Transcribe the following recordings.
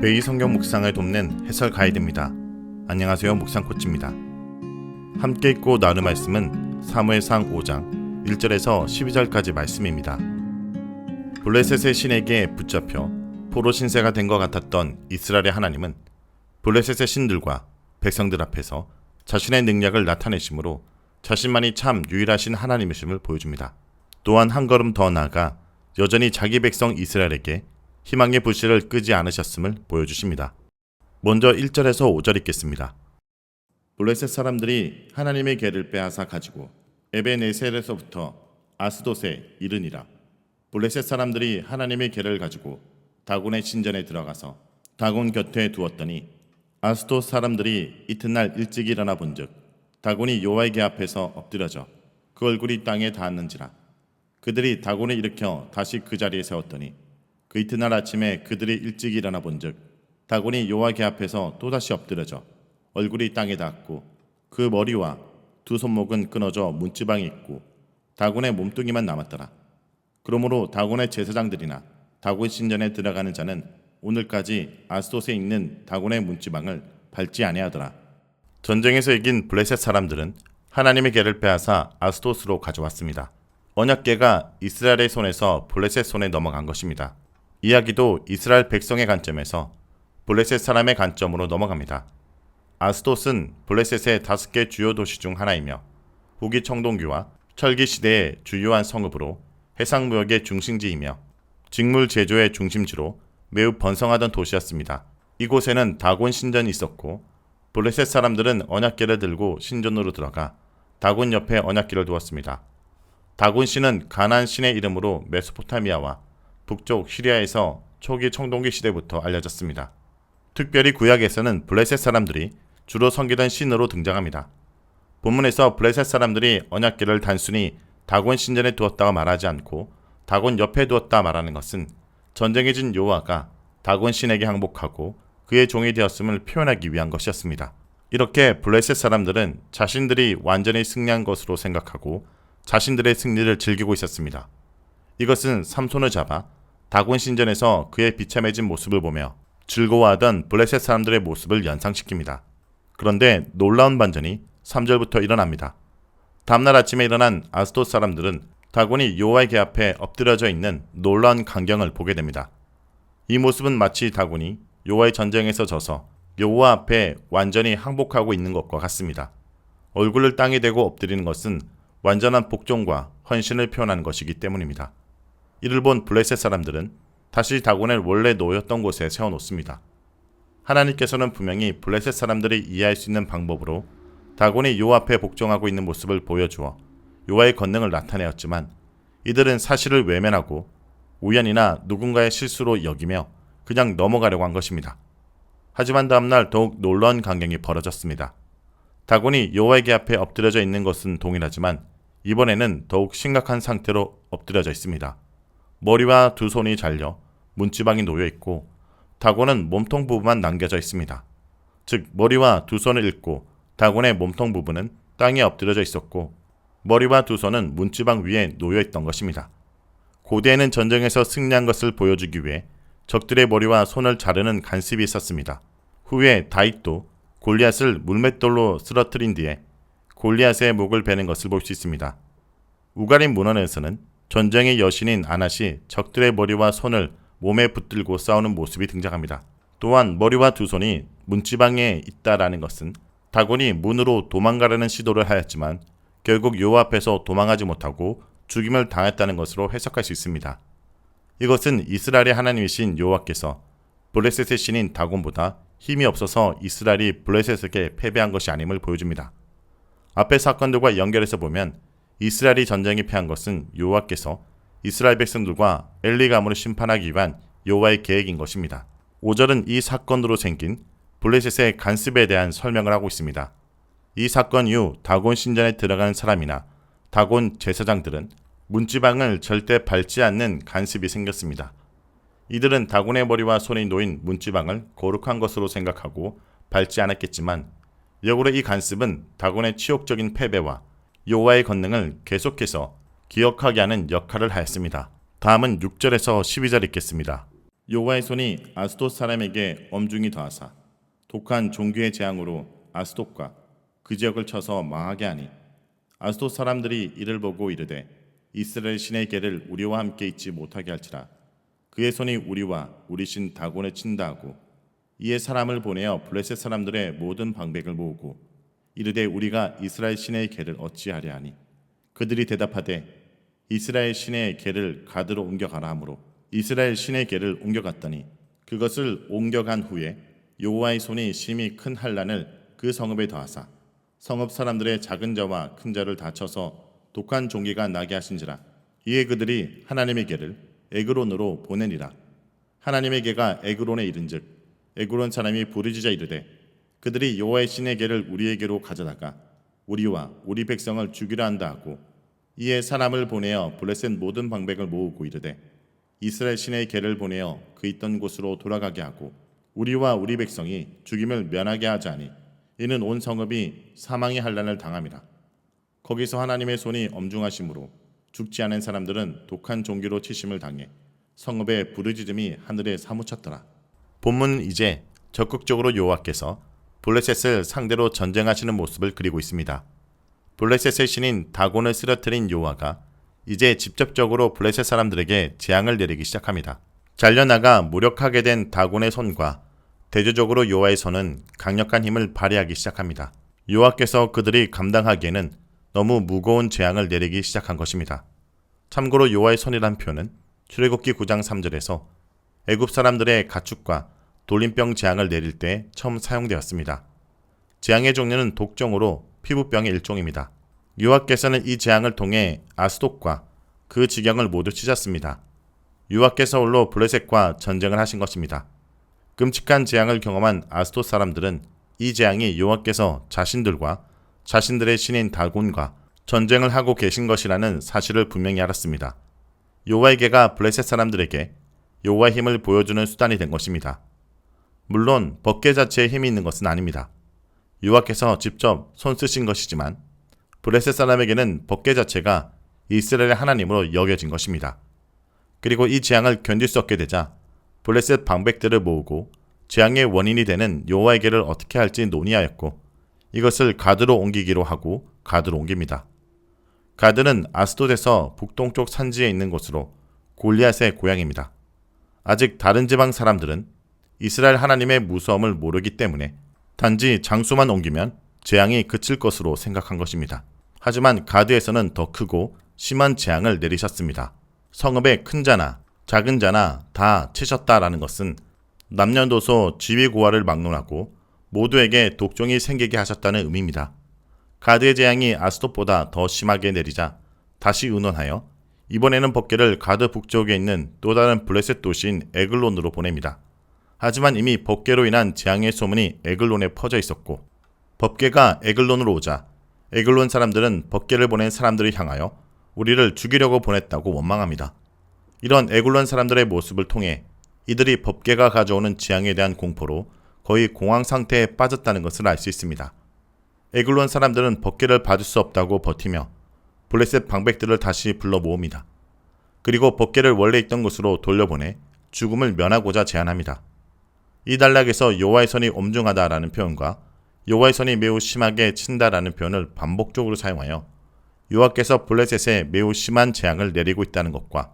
매일 성경 묵상을 돕는 해설 가이드입니다. 안녕하세요, 묵상코치입니다. 함께 읽고 나눌 말씀은 사무엘상 5장 1절에서 12절까지 말씀입니다. 블레셋의 신에게 붙잡혀 포로 신세가 된 것 같았던 이스라엘의 하나님은 블레셋의 신들과 백성들 앞에서 자신의 능력을 나타내심으로 자신만이 참 유일하신 하나님이심을 보여줍니다. 또한 한 걸음 더 나아가 여전히 자기 백성 이스라엘에게 희망의 불씨를 끄지 않으셨음을 보여주십니다. 먼저 1절에서 5절 읽겠습니다. 블레셋 사람들이 하나님의 궤를 빼앗아 가지고 에베네셀에서부터 아스돗에 이르니라. 블레셋 사람들이 하나님의 궤를 가지고 다곤의 신전에 들어가서 다곤 곁에 두었더니 아스돗 사람들이 이튿날 일찍 일어나 본즉 다곤이 여호와의 궤 앞에서 엎드려져 그 얼굴이 땅에 닿았는지라. 그들이 다곤을 일으켜 다시 그 자리에 세웠더니 그 이튿날 아침에 그들이 일찍 일어나 본즉 다곤이 여호와 궤 앞에서 또다시 엎드려져 얼굴이 땅에 닿았고 그 머리와 두 손목은 끊어져 문지방이 있고 다곤의 몸뚱이만 남았더라. 그러므로 다곤의 제사장들이나 다곤 신전에 들어가는 자는 오늘까지 아스돗에 있는 다곤의 문지방을 밟지 아니하더라. 전쟁에서 이긴 블레셋 사람들은 하나님의 궤를 빼앗아 아스돗으로 가져왔습니다. 언약궤가 이스라엘의 손에서 블레셋 손에 넘어간 것입니다. 이야기도 이스라엘 백성의 관점에서 블레셋 사람의 관점으로 넘어갑니다. 아스돗은 블레셋의 5개 주요 도시 중 하나이며 후기 청동기와 철기 시대의 주요한 성읍으로 해상무역의 중심지이며 직물 제조의 중심지로 매우 번성하던 도시였습니다. 이곳에는 다곤 신전이 있었고 블레셋 사람들은 언약궤를 들고 신전으로 들어가 다곤 옆에 언약궤를 두었습니다. 다곤 신은 가나안 신의 이름으로 메소포타미아와 북쪽 시리아에서 초기 청동기 시대부터 알려졌습니다. 특별히 구약에서는 블레셋 사람들이 주로 섬기던 신으로 등장합니다. 본문에서 블레셋 사람들이 언약궤를 단순히 다곤 신전에 두었다고 말하지 않고 다곤 옆에 두었다 말하는 것은 전쟁에 진 여호와가 다곤 신에게 항복하고 그의 종이 되었음을 표현하기 위한 것이었습니다. 이렇게 블레셋 사람들은 자신들이 완전히 승리한 것으로 생각하고 자신들의 승리를 즐기고 있었습니다. 이것은 삼손을 잡아 다곤 신전에서 그의 비참해진 모습을 보며 즐거워하던 블레셋 사람들의 모습을 연상시킵니다. 그런데 놀라운 반전이 3절부터 일어납니다. 다음날 아침에 일어난 아스돗 사람들은 다곤이 여호와의 궤 앞에 엎드려져 있는 놀라운 광경을 보게 됩니다. 이 모습은 마치 다곤이 여호와의 전쟁에서 져서 여호와 앞에 완전히 항복하고 있는 것과 같습니다. 얼굴을 땅에 대고 엎드리는 것은 완전한 복종과 헌신을 표현하는 것이기 때문입니다. 이를 본 블레셋 사람들은 다시 다곤을 원래 놓였던 곳에 세워놓습니다. 하나님께서는 분명히 블레셋 사람들이 이해할 수 있는 방법으로 다곤이 여호와 앞에 복종하고 있는 모습을 보여주어 여호와의 권능을 나타내었지만 이들은 사실을 외면하고 우연이나 누군가의 실수로 여기며 그냥 넘어가려고 한 것입니다. 하지만 다음날 더욱 놀라운 광경이 벌어졌습니다. 다곤이 여호와의 궤 앞에 엎드려져 있는 것은 동일하지만 이번에는 더욱 심각한 상태로 엎드려져 있습니다. 머리와 두 손이 잘려 문지방이 놓여 있고 다곤은 몸통 부분만 남겨져 있습니다. 즉 머리와 두 손을 잃고 다곤의 몸통 부분은 땅에 엎드려져 있었고 머리와 두 손은 문지방 위에 놓여 있던 것입니다. 고대에는 전쟁에서 승리한 것을 보여주기 위해 적들의 머리와 손을 자르는 간습이 있었습니다. 후에 다윗도 골리앗을 물맷돌로 쓰러뜨린 뒤에 골리앗의 목을 베는 것을 볼 수 있습니다. 우가림 문헌에서는 전쟁의 여신인 아낫이 적들의 머리와 손을 몸에 붙들고 싸우는 모습이 등장합니다. 또한 머리와 두 손이 문지방에 있다라는 것은 다곤이 문으로 도망가려는 시도를 하였지만 결국 여호와 앞에서 도망하지 못하고 죽임을 당했다는 것으로 해석할 수 있습니다. 이것은 이스라엘의 하나님이신 여호와께서 블레셋의 신인 다곤보다 힘이 없어서 이스라엘이 블레셋에게 패배한 것이 아님을 보여줍니다. 앞의 사건들과 연결해서 보면 이스라엘이 전쟁에 패한 것은 여호와께서 이스라엘 백성들과 엘리 가문을 심판하기 위한 여호와의 계획인 것입니다. 5절은 이 사건으로 생긴 블레셋의 간습에 대한 설명을 하고 있습니다. 이 사건 이후 다곤 신전에 들어가는 사람이나 다곤 제사장들은 문지방을 절대 밟지 않는 간습이 생겼습니다. 이들은 다곤의 머리와 손이 놓인 문지방을 거룩한 것으로 생각하고 밟지 않았겠지만 역으로 이 간습은 다곤의 치욕적인 패배와 여호와의 권능을 계속해서 기억하게 하는 역할을 하였습니다. 다음은 6절에서 12절 읽겠습니다. 여호와의 손이 아스돗 사람에게 엄중히 더하사 독한 종교의 재앙으로 아스돗과 그 지역을 쳐서 망하게 하니 아스돗 사람들이 이를 보고 이르되 이스라엘 신의 계를 우리와 함께 있지 못하게 할지라. 그의 손이 우리와 우리 신 다곤에 친다 하고 이에 사람을 보내어 블레셋 사람들의 모든 방백을 모으고 이르되 우리가 이스라엘 신의 계를 어찌하랴 하니 그들이 대답하되 이스라엘 신의 계를 가드로 옮겨가라 하므로 이스라엘 신의 계를 옮겨갔더니 그것을 옮겨간 후에 여호와의 손이 심히 큰 환난을 그 성읍에 더하사 성읍 사람들의 작은 자와 큰 자를 다 쳐서 독한 종기가 나게 하신지라. 이에 그들이 하나님의 계를 에그론으로 보내니라. 하나님의 계가 에그론에 이른즉 에그론 사람이 부르짖어 이르되 그들이 여호와의 신의 계를 우리에게로 가져다가 우리와 우리 백성을 죽이려 한다 하고 이에 사람을 보내어 블레셋 모든 방백을 모으고 이르되 이스라엘 신의 계를 보내어 그 있던 곳으로 돌아가게 하고 우리와 우리 백성이 죽임을 면하게 하자니 이는 온 성읍이 사망의 환난을 당함이라. 거기서 하나님의 손이 엄중하심으로 죽지 않은 사람들은 독한 종기로 치심을 당해 성읍의 부르짖음이 하늘에 사무쳤더라. 본문은 이제 적극적으로 여호와께서 블레셋을 상대로 전쟁하시는 모습을 그리고 있습니다. 블레셋의 신인 다곤을 쓰러뜨린 여호와가 이제 직접적으로 블레셋 사람들에게 재앙을 내리기 시작합니다. 잘려나가 무력하게 된 다곤의 손과 대조적으로 여호와의 손은 강력한 힘을 발휘하기 시작합니다. 여호와께서 그들이 감당하기에는 너무 무거운 재앙을 내리기 시작한 것입니다. 참고로 여호와의 손이란 표는 출애굽기 9장 3절에서 애굽 사람들의 가축과 돌림병 재앙을 내릴 때 처음 사용되었습니다. 재앙의 종류는 독종으로 피부병의 일종입니다. 여호와께서는 이 재앙을 통해 아스돗과 그 지경을 모두 찢었습니다. 여호와께서 홀로 블레셋과 전쟁을 하신 것입니다. 끔찍한 재앙을 경험한 아스돗 사람들은 이 재앙이 여호와께서 자신들과 자신들의 신인 다곤과 전쟁을 하고 계신 것이라는 사실을 분명히 알았습니다. 여호와의 계가 블레셋 사람들에게 여호와의 힘을 보여주는 수단이 된 것입니다. 물론 법궤 자체에 힘이 있는 것은 아닙니다. 여호와께서 직접 손 쓰신 것이지만 블레셋 사람에게는 법궤 자체가 이스라엘의 하나님으로 여겨진 것입니다. 그리고 이 재앙을 견딜 수 없게 되자 블레셋 방백들을 모으고 재앙의 원인이 되는 여호와의 계를 어떻게 할지 논의하였고 이것을 가드로 옮기기로 하고 가드로 옮깁니다. 가드는 아스돗에서 북동쪽 산지에 있는 곳으로 골리앗의 고향입니다. 아직 다른 지방 사람들은 이스라엘 하나님의 무서움을 모르기 때문에 단지 장소만 옮기면 재앙이 그칠 것으로 생각한 것입니다. 하지만 가드에서는 더 크고 심한 재앙을 내리셨습니다. 성읍의 큰 자나 작은 자나 다 치셨다라는 것은 남녀노소 지위고하를 막론하고 모두에게 독종이 생기게 하셨다는 의미입니다. 가드의 재앙이 아스돗보다 더 심하게 내리자 다시 의논하여 이번에는 법궤를 가드 북쪽에 있는 또 다른 블레셋 도시인 에글론으로 보냅니다. 하지만 이미 법궤로 인한 재앙의 소문이 에글론에 퍼져 있었고 법궤가 에글론으로 오자 에글론 사람들은 법궤를 보낸 사람들을 향하여 우리를 죽이려고 보냈다고 원망합니다. 이런 에글론 사람들의 모습을 통해 이들이 법궤가 가져오는 재앙에 대한 공포로 거의 공황 상태에 빠졌다는 것을 알 수 있습니다. 에글론 사람들은 법궤를 받을 수 없다고 버티며 블레셋 방백들을 다시 불러 모읍니다. 그리고 법궤를 원래 있던 곳으로 돌려보내 죽음을 면하고자 제안합니다. 이 단락에서 여호와의 손이 엄중하다라는 표현과 여호와의 손이 매우 심하게 친다라는 표현을 반복적으로 사용하여 여호와께서 블레셋에 매우 심한 재앙을 내리고 있다는 것과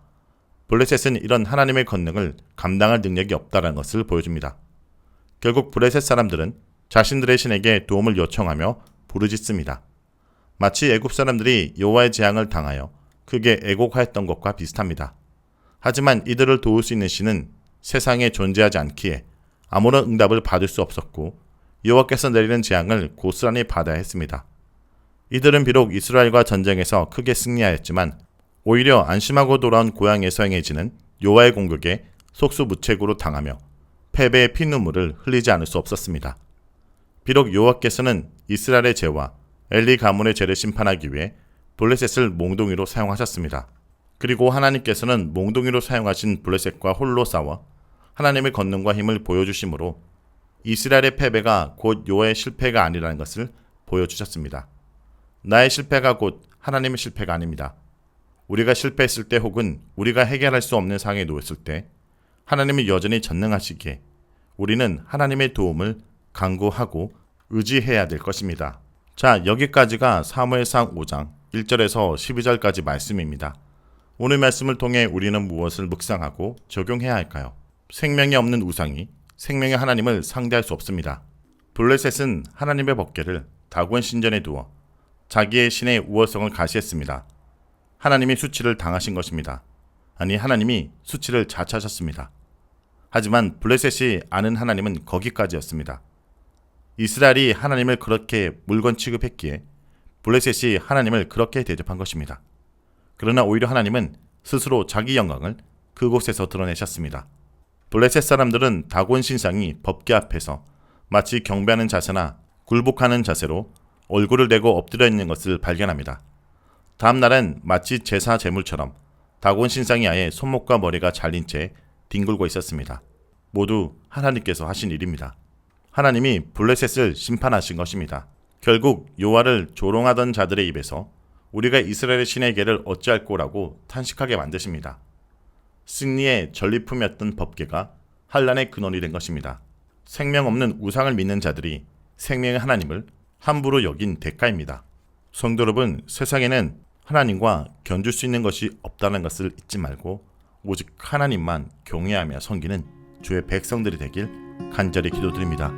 블레셋은 이런 하나님의 권능을 감당할 능력이 없다는 것을 보여줍니다. 결국 블레셋 사람들은 자신들의 신에게 도움을 요청하며 부르짖습니다. 마치 애굽 사람들이 여호와의 재앙을 당하여 크게 애곡하였던 것과 비슷합니다. 하지만 이들을 도울 수 있는 신은 세상에 존재하지 않기에 아무런 응답을 받을 수 없었고 여호와께서 내리는 재앙을 고스란히 받아야 했습니다. 이들은 비록 이스라엘과 전쟁에서 크게 승리하였지만 오히려 안심하고 돌아온 고향에서 행해지는 여호와의 공격에 속수무책으로 당하며 패배의 피눈물을 흘리지 않을 수 없었습니다. 비록 여호와께서는 이스라엘의 죄와 엘리 가문의 죄를 심판하기 위해 블레셋을 몽둥이로 사용하셨습니다. 그리고 하나님께서는 몽둥이로 사용하신 블레셋과 홀로 싸워 하나님의 권능과 힘을 보여주심으로 이스라엘의 패배가 곧 여호와의 실패가 아니라는 것을 보여주셨습니다. 나의 실패가 곧 하나님의 실패가 아닙니다. 우리가 실패했을 때 혹은 우리가 해결할 수 없는 상황에 놓였을 때 하나님이 여전히 전능하시기에 우리는 하나님의 도움을 간구하고 의지해야 될 것입니다. 자, 여기까지가 사무엘상 5장 1절에서 12절까지 말씀입니다. 오늘 말씀을 통해 우리는 무엇을 묵상하고 적용해야 할까요? 생명이 없는 우상이 생명의 하나님을 상대할 수 없습니다. 블레셋은 하나님의 법궤를 다곤 신전에 두어 자기의 신의 우월성을 가시했습니다. 하나님이 수치를 당하신 것입니다. 아니, 하나님이 수치를 자처하셨습니다. 하지만 블레셋이 아는 하나님은 거기까지였습니다. 이스라엘이 하나님을 그렇게 물건 취급했기에 블레셋이 하나님을 그렇게 대접한 것입니다. 그러나 오히려 하나님은 스스로 자기 영광을 그곳에서 드러내셨습니다. 블레셋 사람들은 다곤 신상이 법궤 앞에서 마치 경배하는 자세나 굴복하는 자세로 얼굴을 대고 엎드려 있는 것을 발견합니다. 다음 날은 마치 제사 제물처럼 다곤 신상이 아예 손목과 머리가 잘린 채 뒹굴고 있었습니다. 모두 하나님께서 하신 일입니다. 하나님이 블레셋을 심판하신 것입니다. 결국 여호와를 조롱하던 자들의 입에서 우리가 이스라엘의 신의 계를 어찌할꼬라고 탄식하게 만드십니다. 승리의 전리품이었던 법궤가 환란의 근원이 된 것입니다. 생명 없는 우상을 믿는 자들이 생명의 하나님을 함부로 여긴 대가입니다. 성도 여러분, 세상에는 하나님과 견줄 수 있는 것이 없다는 것을 잊지 말고 오직 하나님만 경외하며 섬기는 주의 백성들이 되길 간절히 기도드립니다.